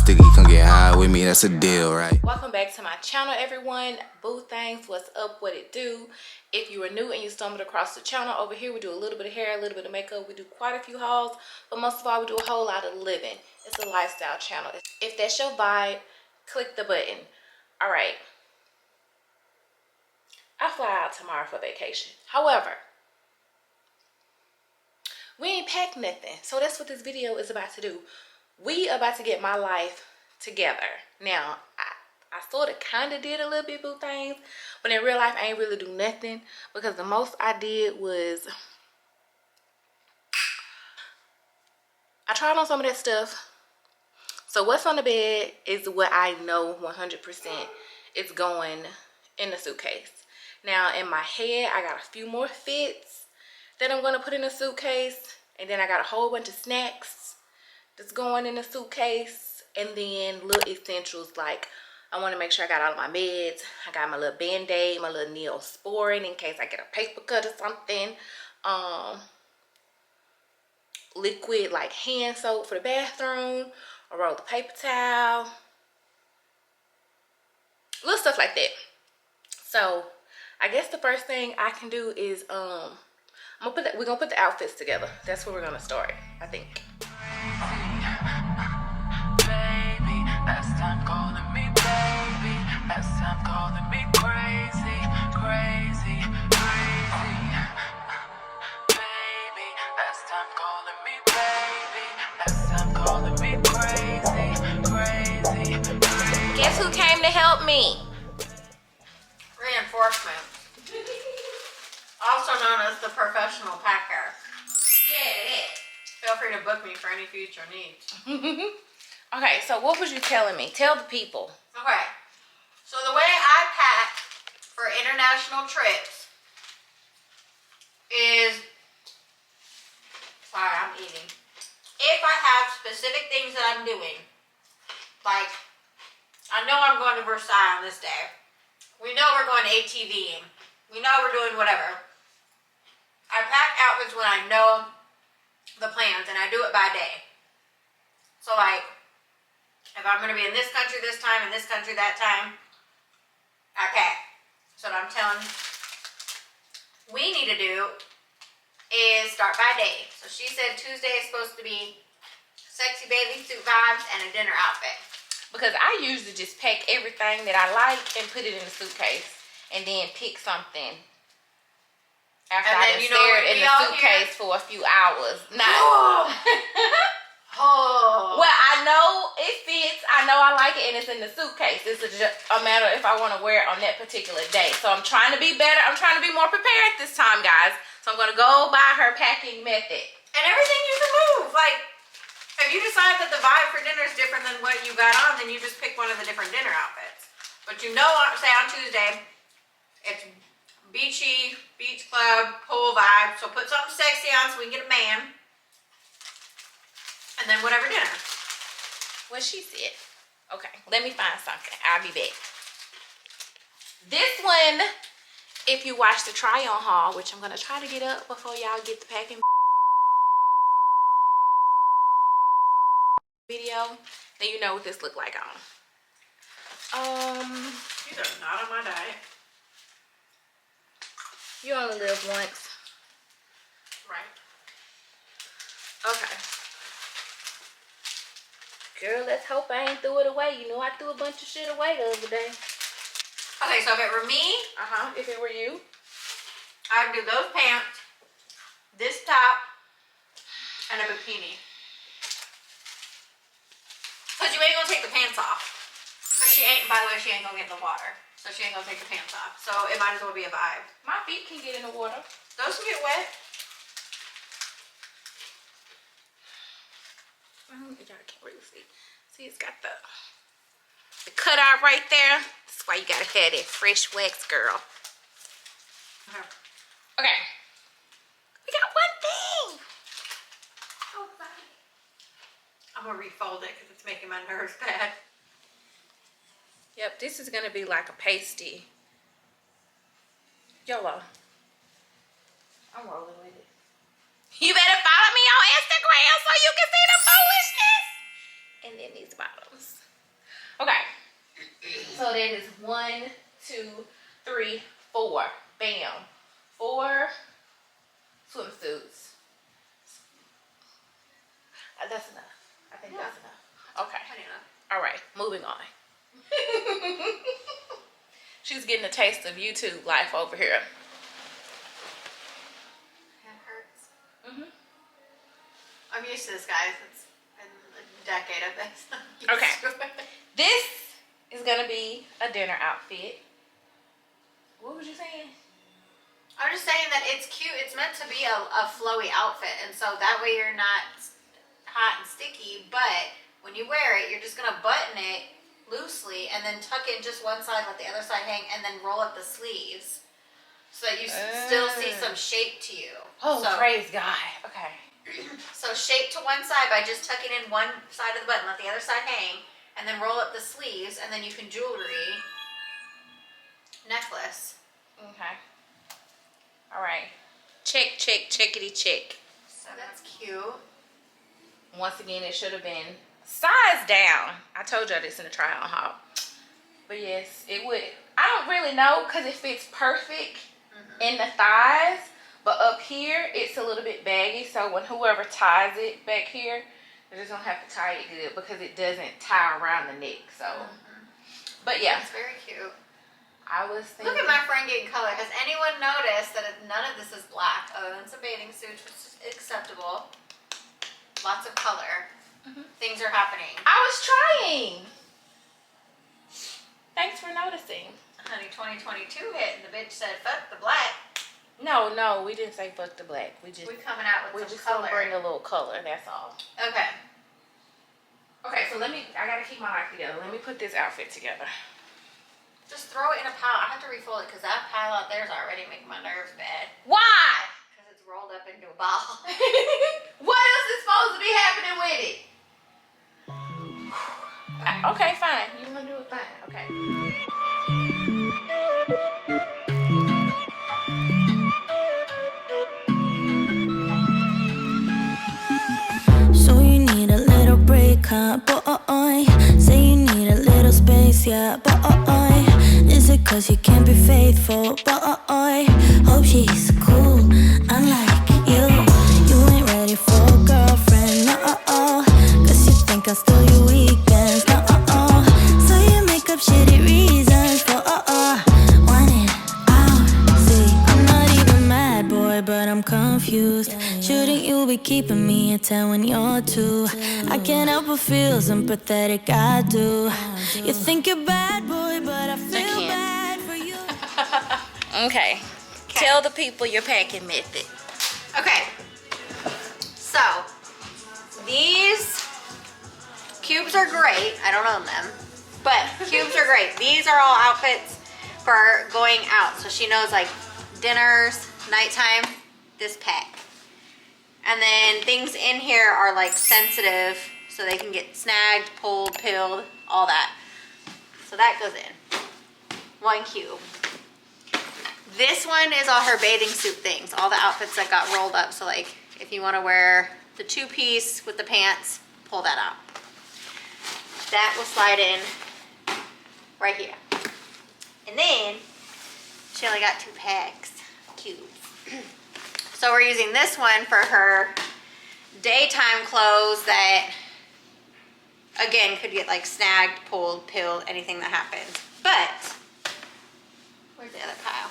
sticky, come get high with me, that's a deal, right? Welcome back to my channel, everyone. Boo things, what's up, what it do? If you are new and you stumbled across the channel, over here we do a little bit of hair, a little bit of makeup. We do quite a few hauls, but most of all we do a whole lot of living. It's a lifestyle channel. If that's your vibe, click the button. All right, I fly out tomorrow for vacation. However, we ain't packed nothing, so that's what this video is about to do. We about to get my life together. Now, I sort of kind of did a little bit of things, but in real life, I ain't really do nothing because the most I did was I tried on some of that stuff. So what's on the bed is what I know 100% is going in the suitcase. Now, in my head, I got a few more fits that I'm going to put in the suitcase, and then I got a whole bunch of snacks that's going in the suitcase, and then little essentials like I want to make sure I got all of my meds. I got my little Band-Aid, my little Neosporin in case I get a paper cut or something. Liquid like hand soap for the bathroom, a roll of paper towel, little stuff like that. So I guess the first thing I can do is we're gonna put the outfits together. That's where we're gonna start, I think. Guess who came to help me? Reinforcement. Also known as the professional packer. Yeah. Feel free to book me for any future needs. Okay, so what was you telling me? Tell the people. Okay. So the way I pack for international trips is, sorry, I'm eating. If I have specific things that I'm doing, like I know I'm going to Versailles on this day. We know we're going ATVing. We know we're doing whatever. I pack outfits when I know the plans, and I do it by day. So like, if I'm going to be in this country this time, and this country that time, I pack. So what I'm telling we need to do is start by day. So she said Tuesday is supposed to be sexy bathing suit vibes and a dinner outfit. Because I usually just pack everything that I like and put it in the suitcase, and then pick something after I done stared in the suitcase for a few hours. Not. Oh. Well, I know it fits. I know I like it, and it's in the suitcase. It's just a matter if I want to wear it on that particular day. So I'm trying to be better. I'm trying to be more prepared this time, guys. So I'm going to go by her packing method. And everything you can move. Like, if you decide that the vibe for dinner is different than what you got on, then you just pick one of the different dinner outfits. But you know, say on Tuesday, it's beachy, beach club, pool vibe. So put something sexy on so we can get a man. And then whatever dinner. What she said. Okay, let me find something. I'll be back. This one, if you watch the try on haul, which I'm going to try to get up before y'all get the packing video, then you know what this look like on. These are not on my diet. You only live once. Right. Okay. Girl, let's hope I ain't threw it away. You know I threw a bunch of shit away the other day. Okay, so if it were me, If it were you, I'd do those pants, this top, and a bikini. Because you ain't gonna take the pants off. Because she ain't, by the way, she ain't gonna get in the water. So she ain't gonna take the pants off. So it might as well be a vibe. my feet can get in the water. Those can get wet. Y'all can't really see. See, it's got the cutout right there. That's why you gotta have that fresh wax, girl. Okay. We got one thing. Oh, I'm gonna refold it because it's making my nerves bad. Yep, this is gonna be like a pasty. YOLO. I'm rolling with it. You better follow me on Instagram so you can see the foolishness. And then these bottoms. Okay. So that is 1, 2, 3, 4. Bam. 4 swimsuits. That's enough. I think that's enough. Okay. All right. Moving on. She's getting a taste of YouTube life over here. It hurts. Mhm. I'm used to this, guys. It's been a decade of this. Okay. This is gonna be a dinner outfit. What was you saying? I'm just saying that it's cute. It's meant to be a flowy outfit, and so that way you're not hot and sticky, but when you wear it, you're just gonna button it loosely and then tuck it just one side, let the other side hang, and then roll up the sleeves so that you still see some shape to you. Oh, so, praise God. Okay. So shape to one side by just tucking in one side of the button, let the other side hang, and then roll up the sleeves, and then you can jewelry, necklace. Okay. All right. Check, check, checkity check. So that's cute. Once again, it should have been size down. I told y'all this in the try on haul. But yes, it would. I don't really know because it fits perfect in the thighs. But up here, it's a little bit baggy. So when whoever ties it back here, they're just going to have to tie it good because it doesn't tie around the neck. So, but yeah. It's very cute. I was thinking. Look at my friend getting color. Has anyone noticed that none of this is black other than some bathing suits, which is acceptable? Lots of color. Things are happening. I was trying. Thanks for noticing. Honey, 2022 hit and the bitch said, fuck the black. No, we didn't say fuck the black. We coming out with some color. Bring a little color, that's all. Okay. Okay, so I gotta keep my life together. Let me put this outfit together. Just throw it in a pile. I have to refold it because that pile out there is already making my nerves bad. Why? Because it's rolled up into a ball. What else is supposed to be happening with it? Okay, fine. You wanna do it? Fine. Okay. So you need a little break, huh? Boy, say you need a little space, yeah. Boy, is it 'cause you can't be faithful? Boy, hope she's cool, unlike you. You ain't ready for a girlfriend, no. 'Cause you think I'll steal your weekends, no. So you make up shitty reasons for want it out. See, I'm not even mad, boy, but I'm confused. Shouldn't you be keeping me at 10 when you're 2? I can't help but feel sympathetic, I do. You think you're bad, boy, but I feel bad for you. Okay. Tell the people your packing method. Okay. So, these cubes are great. I don't own them. But cubes are great. These are all outfits for going out. So she knows like dinners, nighttime, this pack. And then things in here are like sensitive, so they can get snagged, pulled, pilled, all that. So that goes in. 1 cube. This one is all her bathing suit things, all the outfits that got rolled up. So like if you want to wear the 2-piece with the pants, pull that out. That will slide in right here. And then she only got 2 packs, cubes. So we're using this one for her daytime clothes that, again, could get like snagged, pulled, pilled, anything that happens. But, where's the other pile?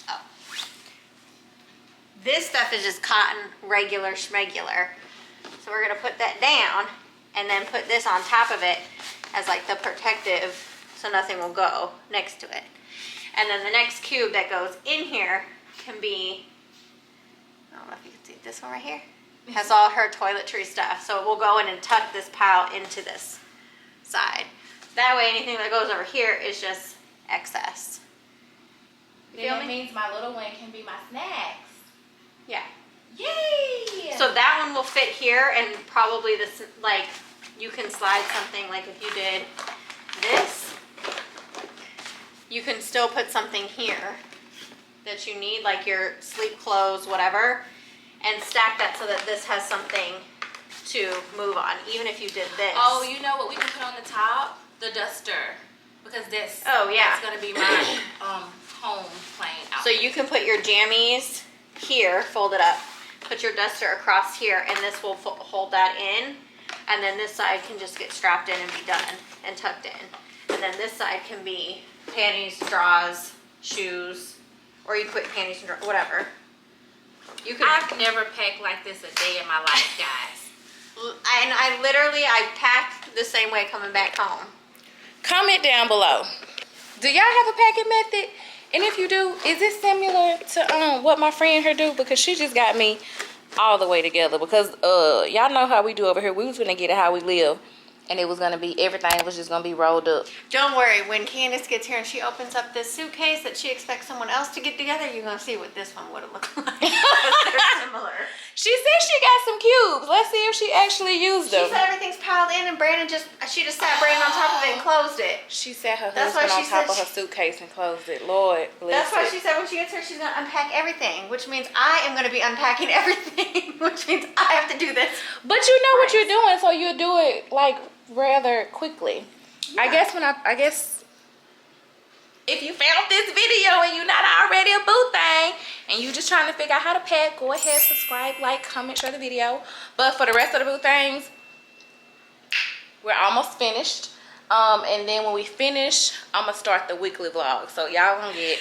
Oh. This stuff is just cotton, regular schmegular. So we're gonna put that down and then put this on top of it as like the protective so nothing will go next to it. And then the next cube that goes in here can be, I don't know if you can see this one right here. It has all her toiletry stuff. So we'll go in and tuck this pile into this side. That way anything that goes over here is just excess. Then that means my little one can be my snacks. Yeah. Yay! So that one will fit here, and probably this, like, you can slide something, like if you did this, you can still put something here that you need, like your sleep clothes, whatever, and stack that so that this has something to move on, even if you did this. Oh, you know what we can put on the top? The duster. Because that's, oh, yeah. that's going to be my home plain outfit. So you can put your jammies here, fold it up, put your duster across here, and this will hold that in. And then this side can just get strapped in and be done and tucked in. And then this side can be panties, drawers, shoes, or you can put panties and drawers, whatever. You could. I've never packed like this a day in my life, guys. And I packed the same way coming back home. Comment down below. Do y'all have a packing method? And if you do, is it similar to what my friend here do? Because she just got me all the way together. Because y'all know how we do over here. We was gonna get it how we live. And it was gonna be, everything was just gonna be rolled up. Don't worry, when Candace gets here and she opens up this suitcase that she expects someone else to get together, you're gonna see what this one would have looked like. They're similar. She said she got some cubes. Let's see if she actually used them. She said everything's piled in and she just sat Brandon on top of it and closed it. She said her That's husband why on she top said of her suitcase and closed it. Lord bless That's why it. she said when she gets here, she's gonna unpack everything, which means I am gonna be unpacking everything, which means I have to do this. But you know what you're doing, so you'll do it like rather quickly. Yeah. I guess if you found this video and you're not already a boo thing and you just trying to figure out how to pack, go ahead, subscribe, like, comment, share the video. But for the rest of the boo things, we're almost finished. And then when we finish, I'm gonna start the weekly vlog. So y'all gonna get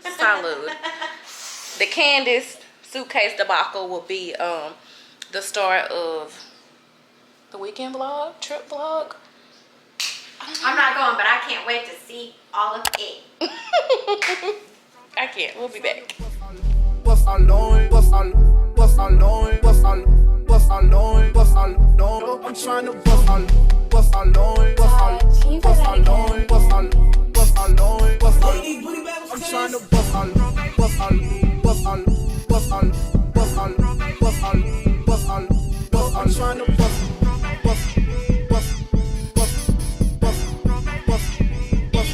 salud. The Candace suitcase debacle will be the start of the weekend vlog, trip vlog. I'm not going, but I can't wait to see all of it. I can't. We'll be back. I'm trying to bust on, bust on, bust on, bust on, bust on, bust on, bust on. I'm trying to bust on, bust on, bust on, bust on, bust on, bust on, bust on, bust on. I'm trying to bust, bust, bust, bust, bust, bust,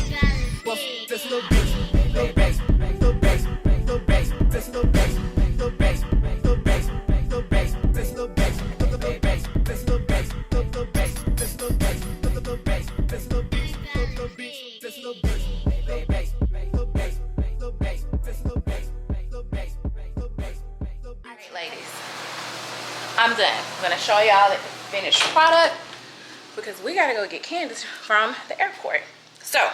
bust. This little bitch, little bass, little bass, little bass. This little bass, little bass, little bass, little bass. This little bass, little bass, this little bass, little bass, this little bass, little bass, this little beat, little beat, this little bass, little bass, little bass, little bass, this little bass, little bass, little bass, little bass. Alright, ladies, I'm done. I'm gonna show y'all the finished product because we gotta go get Candace from the airport. So,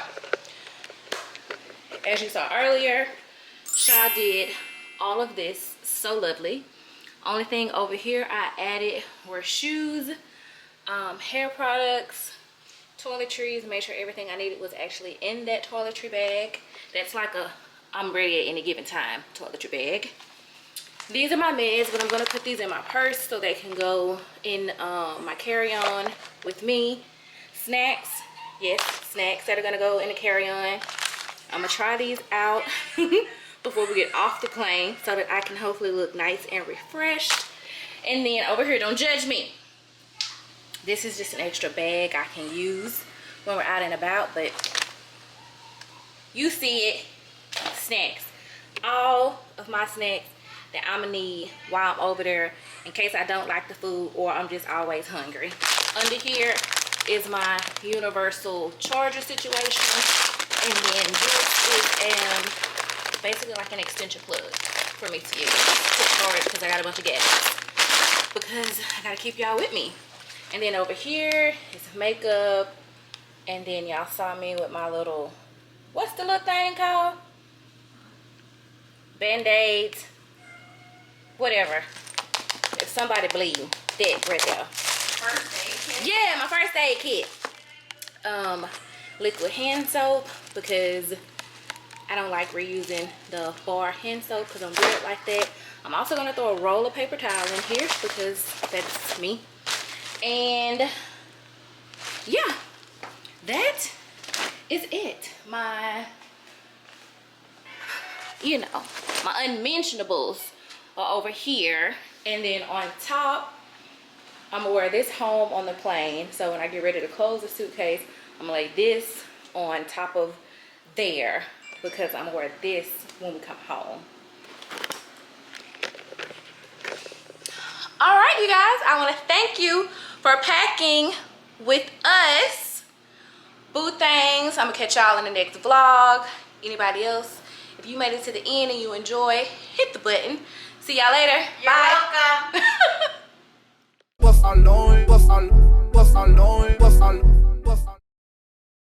as you saw earlier, Shaw did all of this so lovely. Only thing over here I added were shoes, hair products, toiletries. Made sure everything I needed was actually in that toiletry bag. That's like a I'm ready at any given time toiletry bag. These are my meds, but I'm gonna put these in my purse so they can go in my carry-on with me. Snacks, yes, snacks that are gonna go in the carry-on. I'm gonna try these out before we get off the plane so that I can hopefully look nice and refreshed. And then over here, don't judge me. This is just an extra bag I can use when we're out and about, but you see it, snacks. All of my snacks that I'm gonna need while I'm over there in case I don't like the food or I'm just always hungry. Under here is my universal charger situation. And then this is basically like an extension plug for me to use to charge because I got a bunch of gadgets. Because I gotta keep y'all with me. And then over here is makeup. And then y'all saw me with my little, what's the little thing called? Band-aids. Whatever. If somebody bleeding, that right there. First aid kit? Yeah, my first aid kit. Liquid hand soap because I don't like reusing the bar hand soap because I'm weird like that. I'm also going to throw a roll of paper towel in here because that's me. And yeah, that is it. My, you know, my unmentionables are over here. And then on top, I'm going to wear this home on the plane. So when I get ready to close the suitcase, I'm going to lay this on top of there because I'm going to wear this when we come home. All right, you guys, I want to thank you for packing with us. Boo things. I'm gonna catch y'all in the next vlog. Anybody else, if you made it to the end and you enjoy, hit the button. See y'all later. You're Bye. welcome.